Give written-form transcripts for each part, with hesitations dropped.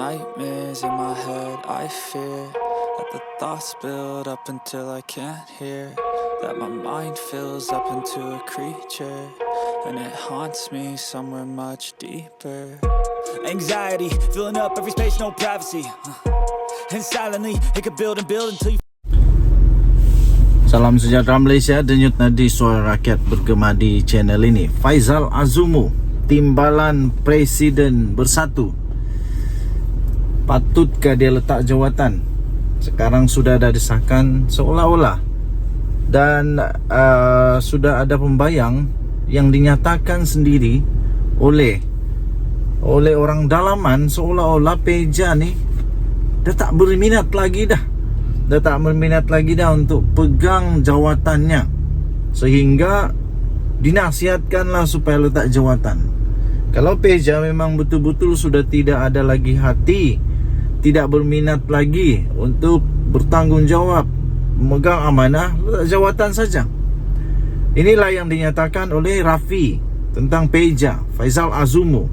nightmares in my head, I fear that the thoughts build up until I can't hear, that my mind fills up into a creature, and it haunts me somewhere much deeper. Anxiety, filling up every space, no privacy, and silently, it could build and build until you... Salam sejahtera Malaysia, denyut nadi suara rakyat bergema di channel ini. Faizal Azumu, Timbalan Presiden Bersatu. Patutkah dia letak jawatan? Sekarang sudah ada disahkan seolah-olah. Dan sudah ada pembayang yang dinyatakan sendiri oleh orang dalaman, seolah-olah Peja ni dah tak berminat lagi dah. Dah tak berminat lagi dah untuk pegang jawatannya, sehingga dinasihatkanlah supaya letak jawatan. Kalau Peja memang betul-betul sudah tidak ada lagi hati, tidak berminat lagi untuk bertanggungjawab, memegang amanah, letak jawatan saja. Inilah yang dinyatakan oleh Rafi tentang Peja, Faizal Azumu.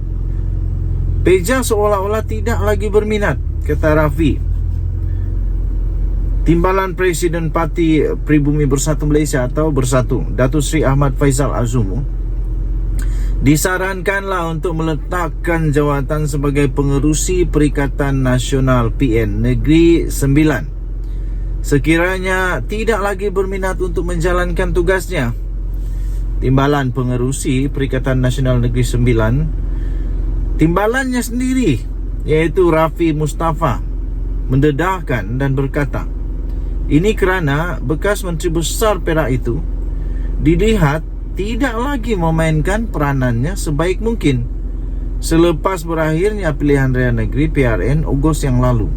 Peja seolah-olah tidak lagi berminat, kata Rafi. Timbalan Presiden Parti Pribumi Bersatu Malaysia atau Bersatu, Datuk Seri Ahmad Faizal Azumu, disarankanlah untuk meletakkan jawatan sebagai pengerusi Perikatan Nasional PN Negeri Sembilan sekiranya tidak lagi berminat untuk menjalankan tugasnya. Timbalan pengerusi Perikatan Nasional Negeri Sembilan, timbalannya sendiri, iaitu Rafi Mustafa, mendedahkan dan berkata, ini kerana bekas Menteri Besar Perak itu dilihat tidak lagi memainkan peranannya sebaik mungkin selepas berakhirnya pilihan raya negeri PRN Ogos yang lalu.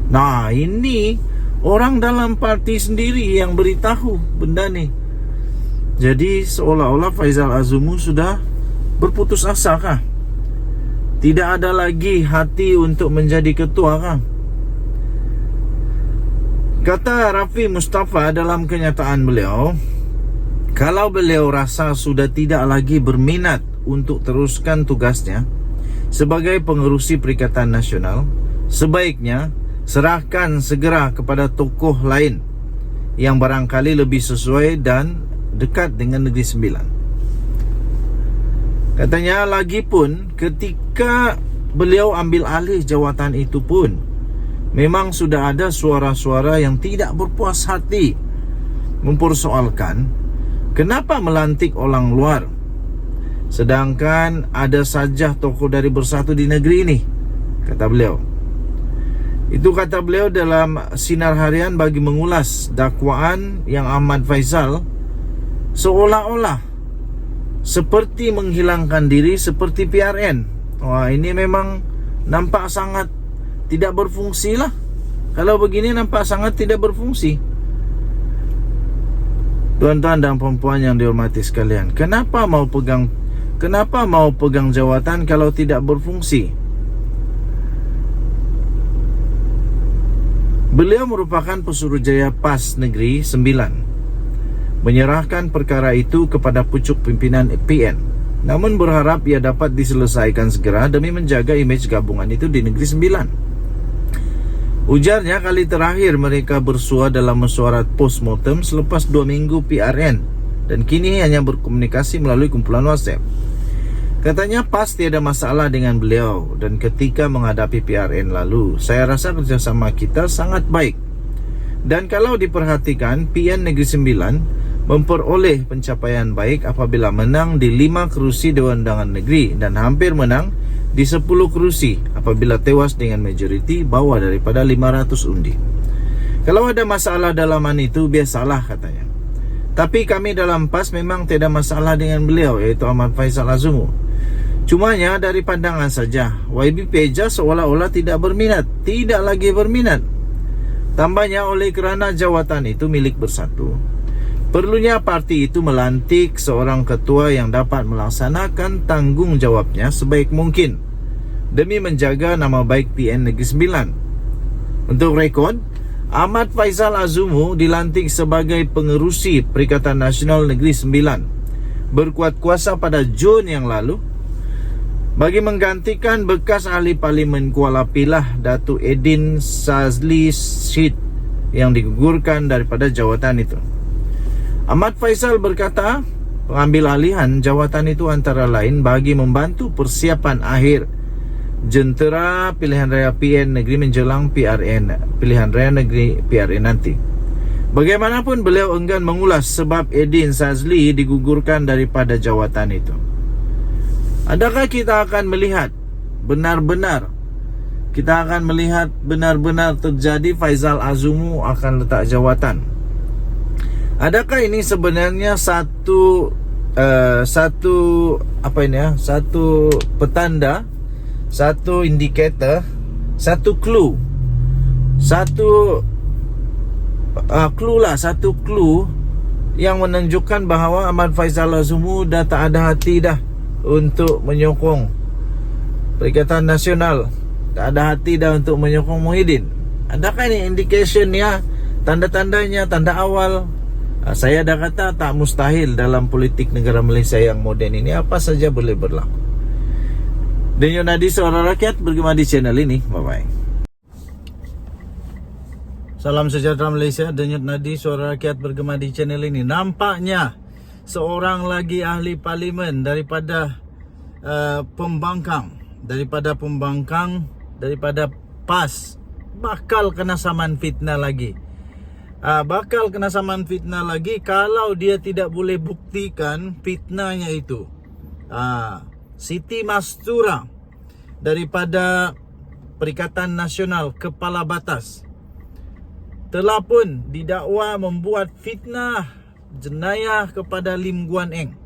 Nah, ini orang dalam parti sendiri yang beritahu benda ni. Jadi seolah-olah Faizal Azumu sudah berputus asa kah? Tidak ada lagi hati untuk menjadi ketua kah? Kata Rafi Mustafa dalam kenyataan beliau, kalau beliau rasa sudah tidak lagi berminat untuk teruskan tugasnya sebagai pengerusi Perikatan Nasional, sebaiknya serahkan segera kepada tokoh lain yang barangkali lebih sesuai dan dekat dengan Negeri Sembilan. Katanya, lagipun ketika beliau ambil alih jawatan itu pun memang sudah ada suara-suara yang tidak berpuas hati mempersoalkan kenapa melantik orang luar, sedangkan ada saja tokoh dari Bersatu di negeri ini, kata beliau. Itu kata beliau dalam Sinar Harian bagi mengulas dakwaan yang Ahmad Faizal seolah-olah seperti menghilangkan diri seperti PRN. Wah, ini memang nampak sangat tidak berfungsi lah. Kalau begini nampak sangat tidak berfungsi. Tuan-tuan dan perempuan yang dihormati sekalian, kenapa mau pegang jawatan kalau tidak berfungsi? Beliau merupakan Pesuruhjaya PAS Negeri Sembilan, menyerahkan perkara itu kepada pucuk pimpinan PN, namun berharap ia dapat diselesaikan segera demi menjaga imej gabungan itu di Negeri Sembilan. Ujarnya, kali terakhir mereka bersua dalam mesyuarat postmortem selepas 2 minggu PRN, dan kini hanya berkomunikasi melalui kumpulan WhatsApp. Katanya pasti ada masalah dengan beliau, dan ketika menghadapi PRN lalu, saya rasa kerjasama kita sangat baik. Dan kalau diperhatikan, PN Negeri Sembilan memperoleh pencapaian baik apabila menang di 5 kerusi Dewan Undangan Negeri dan hampir menang di 10 kerusi apabila tewas dengan majoriti bawah daripada 500 undi. Kalau ada masalah dalaman itu, biasalah, katanya. Tapi kami dalam PAS memang tidak masalah dengan beliau, iaitu Ahmad Faizal Azumu. Cumanya dari pandangan saja, YB Peja seolah-olah tidak berminat, tidak lagi berminat. Tambahnya, oleh kerana jawatan itu milik Bersatu, perlunya parti itu melantik seorang ketua yang dapat melaksanakan tanggungjawabnya sebaik mungkin demi menjaga nama baik PN Negeri Sembilan. Untuk rekod, Ahmad Faizal Azumu dilantik sebagai pengerusi Perikatan Nasional Negeri Sembilan, berkuat kuasa pada Jun yang lalu. bagi menggantikan bekas ahli Parlimen Kuala Pilah Datuk Edin Sazli Syed yang digugurkan daripada jawatan itu. Ahmad Faisal berkata, pengambil alihan jawatan itu antara lain bagi membantu persiapan akhir jentera pilihan raya PN negeri menjelang pilihan raya negeri PRN nanti. Bagaimanapun beliau enggan mengulas sebab Edin Sazli digugurkan daripada jawatan itu. Adakah kita akan melihat benar-benar terjadi Faisal Azumu akan letak jawatan? Adakah ini sebenarnya satu petanda, satu indikator, satu clue yang menunjukkan bahawa Ahmad Faisal Azumu dah tak ada hati dah untuk menyokong Perikatan Nasional, tak ada hati dah untuk menyokong Muhyiddin. Adakah ini indicationnya, tanda-tandanya, tanda awal? Saya dah kata tak mustahil dalam politik negara Malaysia yang moden ini, apa saja boleh berlaku. Denyut Nadi Suara Rakyat bergema di channel ini. Bye-bye. Salam sejahtera Malaysia. Denyut Nadi Suara Rakyat bergema di channel ini. Nampaknya seorang lagi ahli parlimen daripada PAS bakal kena saman fitnah lagi. Kalau dia tidak boleh buktikan fitnahnya itu. Siti Mastura daripada Perikatan Nasional Kepala Batas telah pun didakwa membuat fitnah jenayah kepada Lim Guan Eng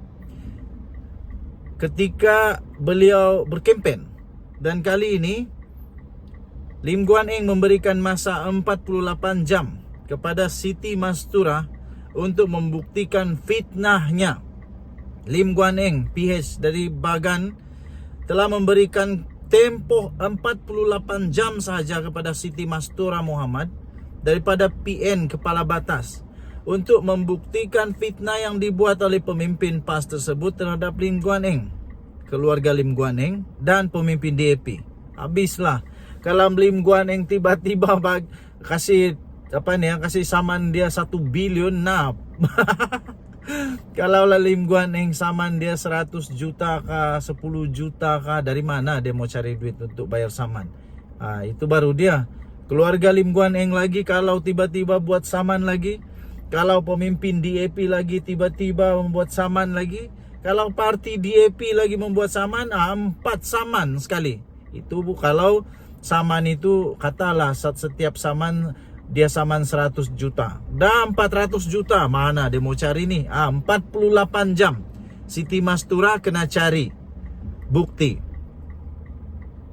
ketika beliau berkempen. Dan kali ini Lim Guan Eng memberikan masa 48 jam kepada Siti Mastura untuk membuktikan fitnahnya. Lim Guan Eng PH dari Bagan telah memberikan tempoh 48 jam sahaja kepada Siti Mastura Muhammad daripada PN Kepala Batas untuk membuktikan fitnah yang dibuat oleh pemimpin PAS tersebut terhadap Lim Guan Eng, keluarga Lim Guan Eng dan pemimpin DAP. Habislah kalau Lim Guan Eng tiba-tiba kasih saman dia 1 bilion nah. Kalau Lim Guan Eng saman dia 100 juta kah, 10 juta kah, dari mana dia mau cari duit untuk bayar saman? Itu baru dia. Keluarga Lim Guan Eng lagi kalau tiba-tiba buat saman lagi, kalau pemimpin DAP lagi tiba-tiba membuat saman lagi, kalau parti DAP lagi membuat saman, 4 saman sekali. Itu kalau saman itu katalah setiap saman dia saman 100 juta. Dah 400 juta, mana dia mau cari ni? 48 jam Siti Mastura kena cari bukti.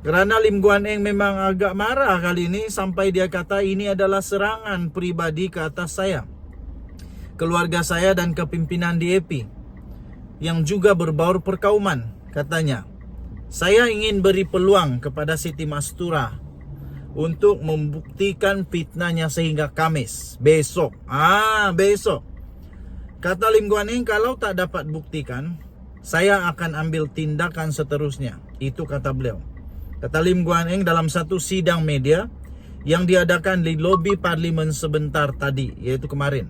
Kerana Lim Guan Eng memang agak marah kali ini sampai dia kata ini adalah serangan peribadi ke atas saya, keluarga saya dan kepimpinan DAP yang juga berbaur perkauman. Katanya, saya ingin beri peluang kepada Siti Mastura untuk membuktikan fitnahnya sehingga Khamis besok. Besok. Kata Lim Guan Eng, kalau tak dapat buktikan, saya akan ambil tindakan seterusnya. Itu kata beliau. Kata Lim Guan Eng dalam satu sidang media yang diadakan di lobi parlimen sebentar tadi, yaitu kemarin.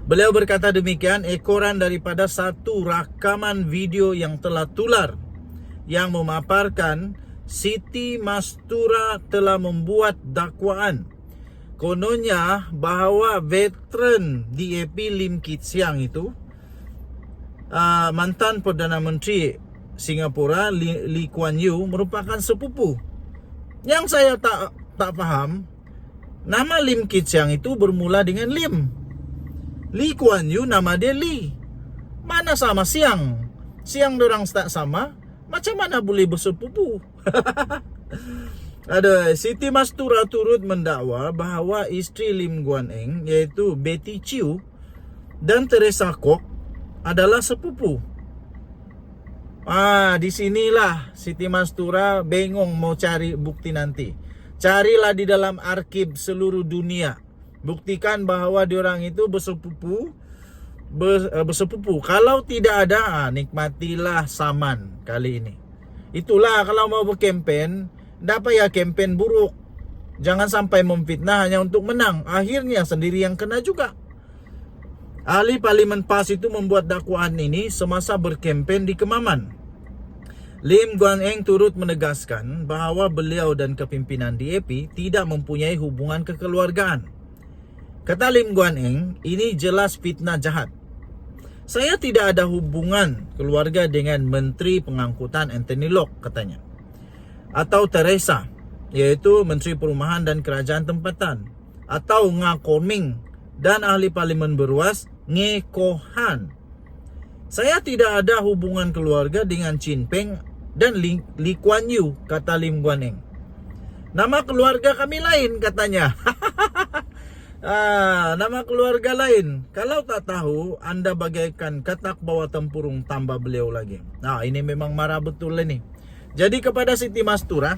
Beliau berkata demikian ekoran daripada satu rakaman video yang telah tular yang memaparkan Siti Mastura telah membuat dakwaan. Kononnya bahawa veteran DAP Lim Kit Siang itu, mantan Perdana Menteri Singapura Lee Kuan Yew, merupakan sepupu. Yang saya tak faham, nama Lim Kit Siang itu bermula dengan Lim. Lee Kuan Yew nama dia Lee. Mana sama Siang? Siang dorang tak sama, macam mana boleh bersepupu? Siti Mastura turut mendakwa bahawa isteri Lim Guan Eng, iaitu Betty Chew dan Teresa Kwok, adalah sepupu. Di sinilah Siti Mastura bengong mau cari bukti nanti. Carilah di dalam arsip seluruh dunia. Buktikan bahawa diorang itu bersepupu. Kalau tidak ada, nikmatilah saman kali ini. Itulah kalau mau berkempen, dapat ya kempen buruk. Jangan sampai memfitnah hanya untuk menang. Akhirnya sendiri yang kena juga. Ahli Parlimen PAS itu membuat dakwaan ini semasa berkempen di Kemaman. Lim Guan Eng turut menegaskan bahawa beliau dan kepimpinan DAP tidak mempunyai hubungan kekeluargaan. Kata Lim Guan Eng, ini jelas fitnah jahat. Saya tidak ada hubungan keluarga dengan Menteri Pengangkutan Anthony Locke, katanya. Atau Teresa, yaitu Menteri Perumahan dan Kerajaan Tempatan. Atau Nga Koming dan ahli Parlimen Beruas Nge Kohan. Saya tidak ada hubungan keluarga dengan Chin Peng dan Lee Kuan Yew, kata Lim Guan Eng. Nama keluarga kami lain, katanya. Nama keluarga lain. Kalau tak tahu, anda bagaikan katak bawah tempurung, tambah beliau lagi. Ini memang marah betul ini. Jadi kepada Siti Mastura,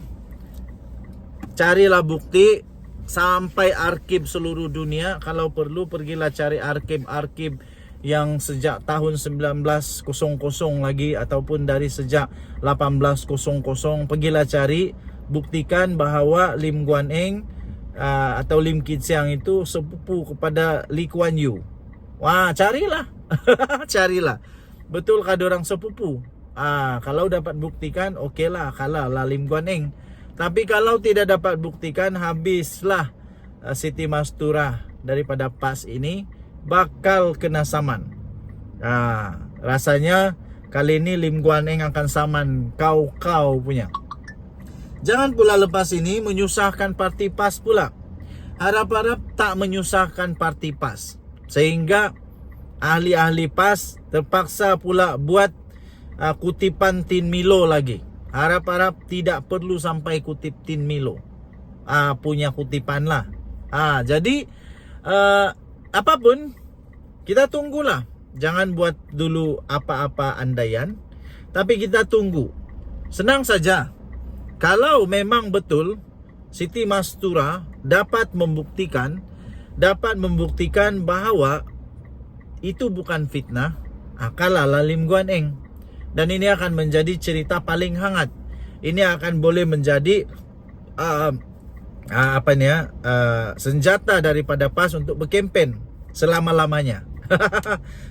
carilah bukti sampai arsip seluruh dunia. Kalau perlu pergilah cari arsip yang sejak tahun 1900 lagi ataupun dari sejak 1800. Pergilah cari, buktikan bahawa Lim Guan Eng atau Lim Kit Siang itu sepupu kepada Lee Kuan Yew. Wah, carilah. Carilah. Betul kah orang sepupu? Kalau dapat buktikan, okeylah, kalah lah Lim Guan Eng. Tapi kalau tidak dapat buktikan, habislah Siti Mastura daripada PAS ini, bakal kena saman. Rasanya kali ini Lim Guan Eng akan saman kau punya. Jangan pula lepas ini menyusahkan parti PAS pula. Harap-harap tak menyusahkan parti PAS, sehingga ahli-ahli PAS terpaksa pula buat kutipan Tin Milo lagi. Harap-harap tidak perlu sampai kutip Tin Milo. Punya kutipan lah. Jadi apapun kita tunggulah. Jangan buat dulu apa-apa andaian, tapi kita tunggu. Senang saja. Kalau memang betul Siti Mastura dapat membuktikan bahawa itu bukan fitnah, kalah Lim Guan Eng. Dan ini akan menjadi cerita paling hangat. Ini akan boleh menjadi senjata daripada PAS untuk berkempen selama-lamanya.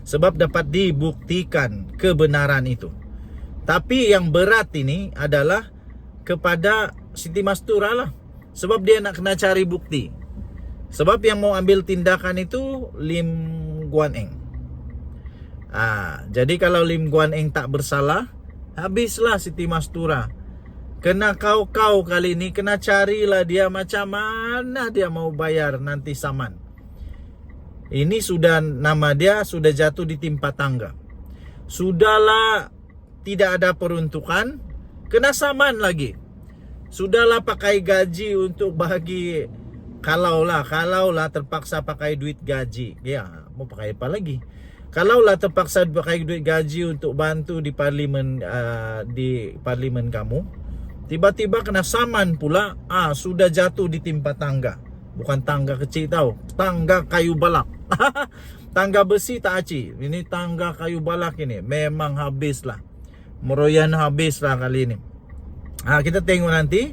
Sebab dapat dibuktikan kebenaran itu. Tapi yang berat ini adalah kepada Siti Mastura lah. Sebab dia nak kena cari bukti. Sebab yang mau ambil tindakan itu Lim Guan Eng. Jadi kalau Lim Guan Eng tak bersalah, habislah Siti Mastura. Kena kau kali ini, kena carilah dia macam mana dia mau bayar nanti saman. Ini sudah, nama dia sudah jatuh di timpa tangga. Sudahlah tidak ada peruntukan, kena saman lagi. Sudahlah pakai gaji untuk bagi, kalaulah terpaksa pakai duit gaji. Ya, mau pakai apa lagi? Kalaulah terpaksa pakai duit gaji untuk bantu di parlimen kamu, tiba-tiba kena saman pula, sudah jatuh di timpa tangga. Bukan tangga kecil tahu, tangga kayu balak. Tangga besi tak aci. Ini tangga kayu balak ini. Memang habislah. Meroyan habislah kali ini. Kita tengok nanti.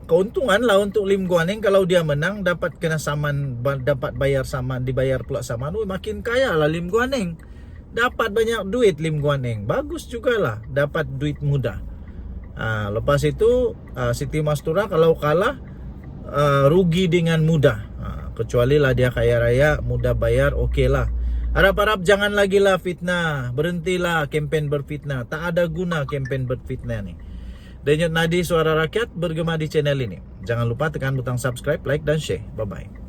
Keuntungan lah untuk Lim Guan Eng kalau dia menang, dapat kena saman, dapat bayar saman, dibayar pula saman. Makin kaya lah Lim Guan Eng. Dapat banyak duit Lim Guan Eng. Bagus jugalah dapat duit mudah. Lepas itu Siti Mastura kalau kalah rugi dengan mudah. Kecuali lah dia kaya raya, mudah bayar, okeylah. Harap-harap jangan lagi lah fitnah. Berhentilah kempen berfitnah. Tak ada guna kempen berfitnah ni. Denyut Nadi Suara Rakyat bergema di channel ini. Jangan lupa tekan butang subscribe, like dan share. Bye-bye.